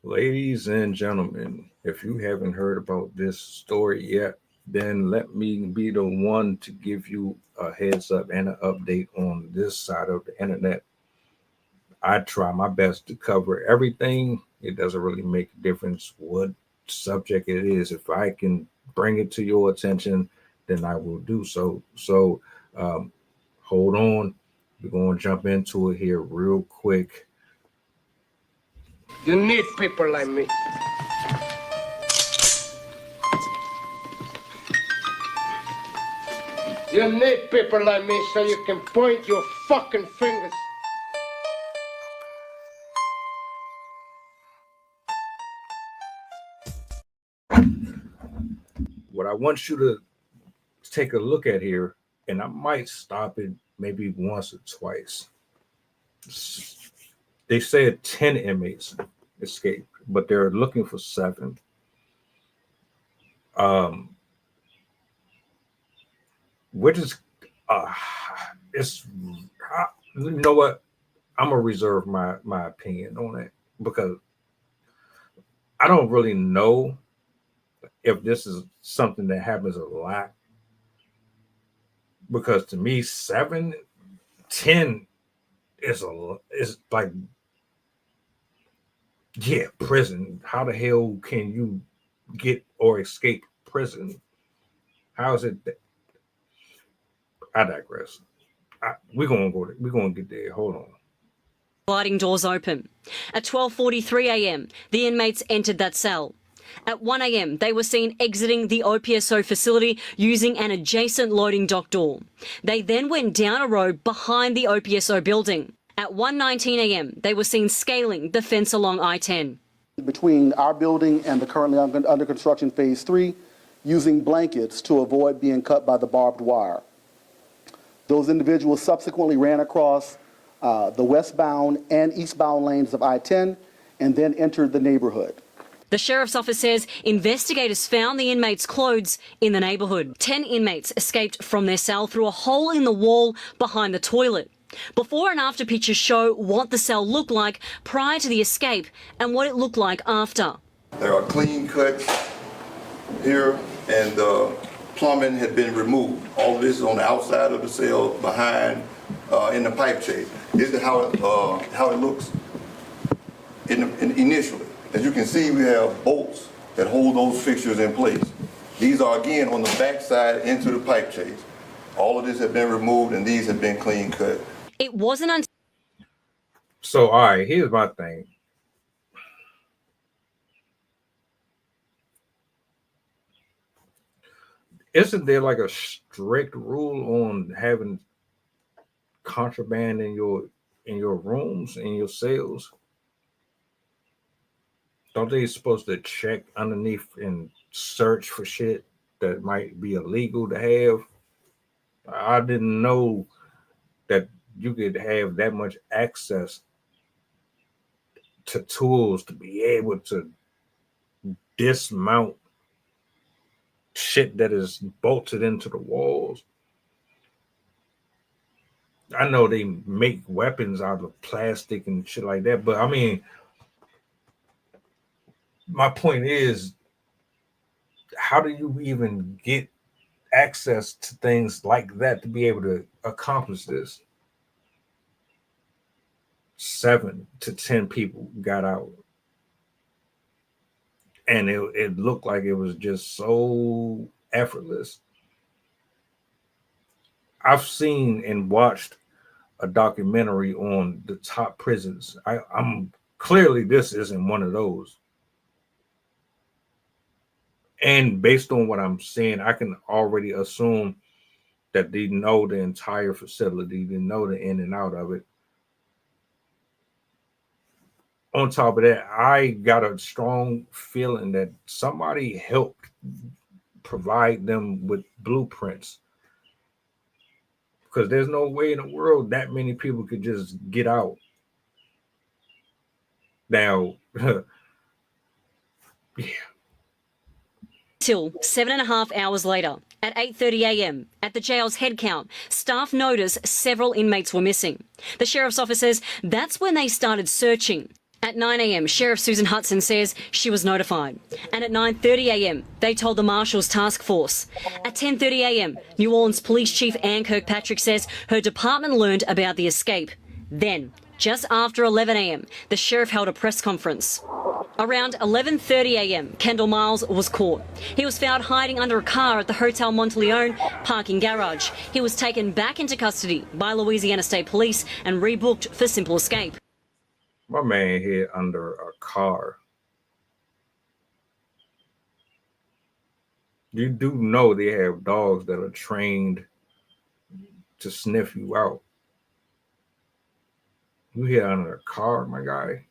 Ladies and gentlemen, if you haven't heard about this story yet, then let me be the one to give you a heads up and an update on this side of the internet. I try my best to cover everything. It doesn't really make a difference what subject it is. If I can bring it to your attention, then I will do so. Um, hold on. We're going to jump into it here real quick. You need people like me. You need people like me so you can point your fucking fingers. What I want you to take a look at here, and I might stop it maybe once or twice. They said 10 inmates escaped, but they're looking for 7. Um, which is, it's, you know what? I'm gonna reserve my opinion on it because I don't really know if this is something that happens a lot. Because to me, 7, 10 is like, yeah, prison. How the hell can you get or escape prison? How is it that I digress. We're gonna go. We're gonna get there. Hold on. Sliding doors open. At 12:43 a.m., the inmates entered that cell. At 1 a.m., they were seen exiting the OPSO facility using an adjacent loading dock door. They then went down a road behind the OPSO building. At 1:19 a.m., they were seen scaling the fence along I-10. Between our building and the currently under construction phase 3, using blankets to avoid being cut by the barbed wire. Those individuals subsequently ran across the westbound and eastbound lanes of I-10 and then entered the neighborhood. The Sheriff's Office says investigators found the inmates' clothes in the neighbourhood. 10 inmates escaped from their cell through a hole in the wall behind the toilet. Before and after pictures show what the cell looked like prior to the escape and what it looked like after. There are clean cuts here, and the plumbing had been removed. All of this is on the outside of the cell, behind, in the pipe chase. This is how it looks initially. As you can see, we have bolts that hold those fixtures in place. These are, again, on the back side into the pipe chase. All of this has been removed, and these have been clean cut. It wasn't until... So, all right, here's my thing. Isn't there like a strict rule on having contraband in your rooms, in your cells? Don't they supposed to check underneath and search for shit that might be illegal to have? I didn't know that you could have that much access to tools to be able to dismount shit that is bolted into the walls. I know they make weapons out of plastic and shit like that, but I mean, my point is, how do you even get access to things like that to be able to accomplish this? 7 to 10 people got out. And it looked like it was just so effortless. I've seen and watched a documentary on the top prisons. I'm clearly, this isn't one of those. And based on what I'm seeing, I can already assume that they know the entire facility, they know the in and out of it. On top of that, I got a strong feeling that somebody helped provide them with blueprints, because there's no way in the world that many people could just get out. Now, yeah. Till 7.5 hours later, at 8:30 a.m, at the jail's head count, staff noticed several inmates were missing. The Sheriff's Office says that's when they started searching. At 9 a.m, Sheriff Susan Hudson says she was notified. And at 9:30 a.m, they told the Marshals Task Force. At 10:30 a.m, New Orleans Police Chief Ann Kirkpatrick says her department learned about the escape. Then, just after 11 a.m, the sheriff held a press conference. Around 11:30 a.m, Kendall Miles was caught. He was found hiding under a car at the Hotel Monteleone parking garage. He was taken back into custody by Louisiana State Police and rebooked for simple escape. My man hid under a car. You do know they have dogs that are trained to sniff you out. You hid under a car, my guy.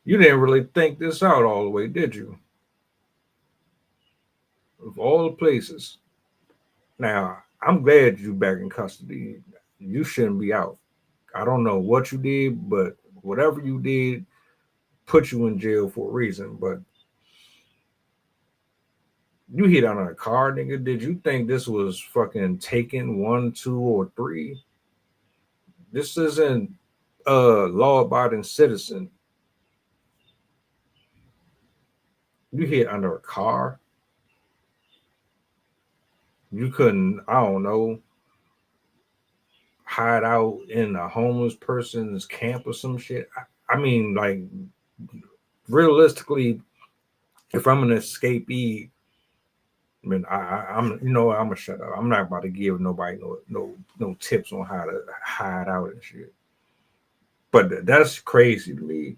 You didn't really think this out all the way, did you? Of all the places. Now, I'm glad you're back in custody. You shouldn't be out. I don't know what you did, but whatever you did put you in jail for a reason. But you hit on a car, nigga. Did you think this was fucking Taken 1, 2, or 3? This isn't a law-abiding citizen. You hit under a car. You couldn't, I don't know, hide out in a homeless person's camp or some shit. I mean, like, realistically, if I'm an escapee, I mean, I'm, you know, I'm gonna shut up. I'm not about to give nobody no tips on how to hide out and shit. But that's crazy to me.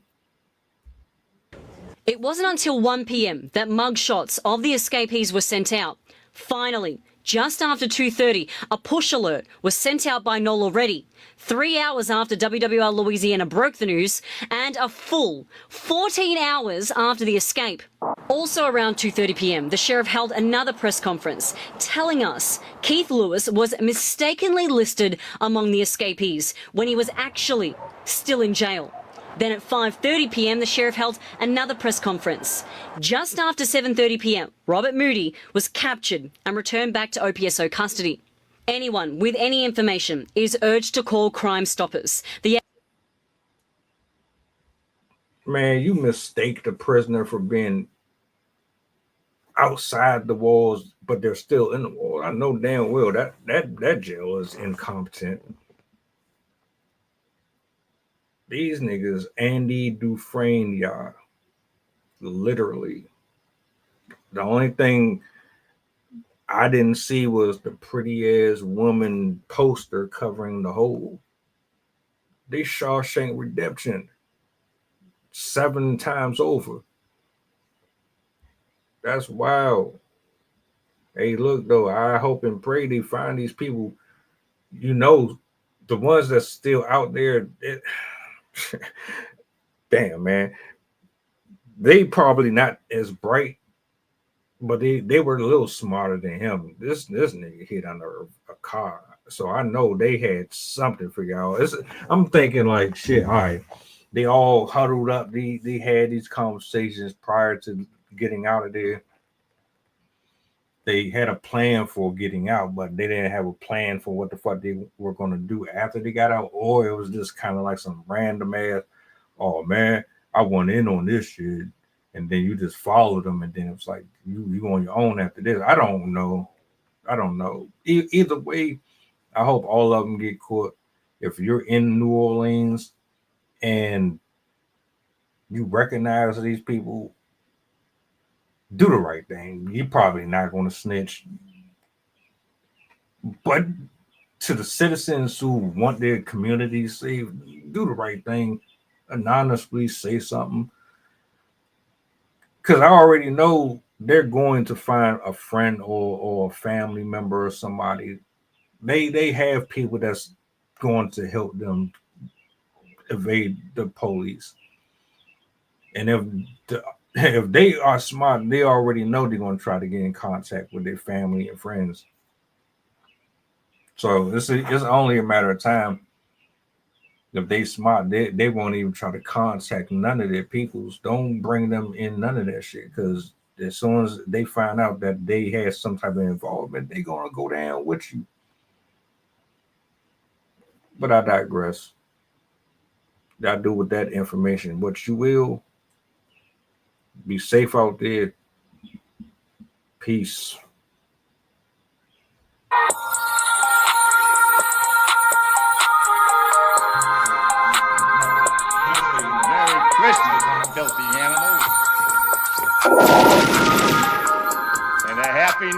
It wasn't until 1 p.m. that mugshots of the escapees were sent out. Finally, just after 2:30, a push alert was sent out by NOLA Reddy, 3 hours after WWL Louisiana broke the news, and a full 14 hours after the escape. Also around 2:30 p.m, the sheriff held another press conference, telling us Keith Lewis was mistakenly listed among the escapees when he was actually still in jail. Then at 5:30 p.m, the sheriff held another press conference. Just after 7:30 p.m, Robert Moody was captured and returned back to OPSO custody. Anyone with any information is urged to call Crime Stoppers. Man, you mistake the prisoner for being outside the walls, but they're still in the wall. I know damn well that jail is incompetent. These niggas, Andy Dufresne, y'all. Literally. The only thing I didn't see was the pretty ass woman poster covering the hole. They Shawshank Redemption 7 times over. That's wild. Hey, look though, I hope and pray they find these people. You know, the ones that's still out there. Damn, man, they probably not as bright, but they were a little smarter than him. This nigga hit under a car, so I know they had something for y'all. I'm thinking like, shit, all right, they all huddled up. They had these conversations prior to getting out of there. They had a plan for getting out, but they didn't have a plan for what the fuck they were going to do after they got out. Or it was just kind of like some random ass, oh man, I went in on this shit. And then you just followed them. And then it's like, you on your own after this. I don't know. Either way, I hope all of them get caught. If you're in New Orleans and you recognize these people, do the right thing. You're probably not going to snitch. But to the citizens who want their communities saved, do the right thing. Anonymously say something. Because I already know they're going to find a friend or a family member or somebody. They have people that's going to help them evade the police. And if they are smart, they already know they're going to try to get in contact with their family and friends. So it's only a matter of time. If they smart, they won't even try to contact none of their peoples. Don't bring them in none of that shit, because as soon as they find out that they had some type of involvement, they're going to go down with you. But I digress. y'all do with that information. But you will be safe out there. Peace. Merry Christmas, filthy animals.